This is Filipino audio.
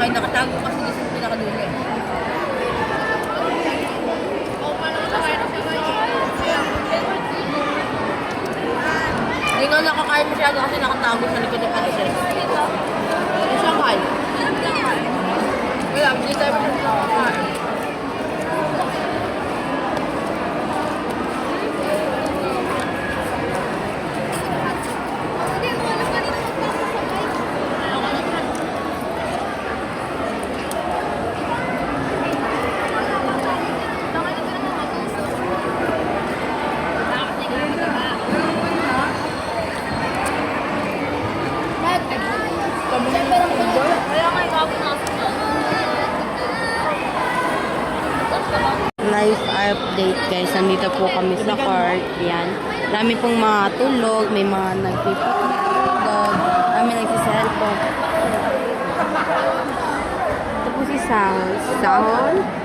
Kaya nakatago kasi dito sa pinakadulo eh. Hindi nga nakakain masyado kasi nakatago sa likod ng pancit. Hindi siya kain. Wala, hindi tayo nakakain. Life update guys, nandito po kami sa court. Yan. Dami pong mga tulog, may mga nagpipitulog, kami nagsiselfone. Ito po si Sahon. Sahon?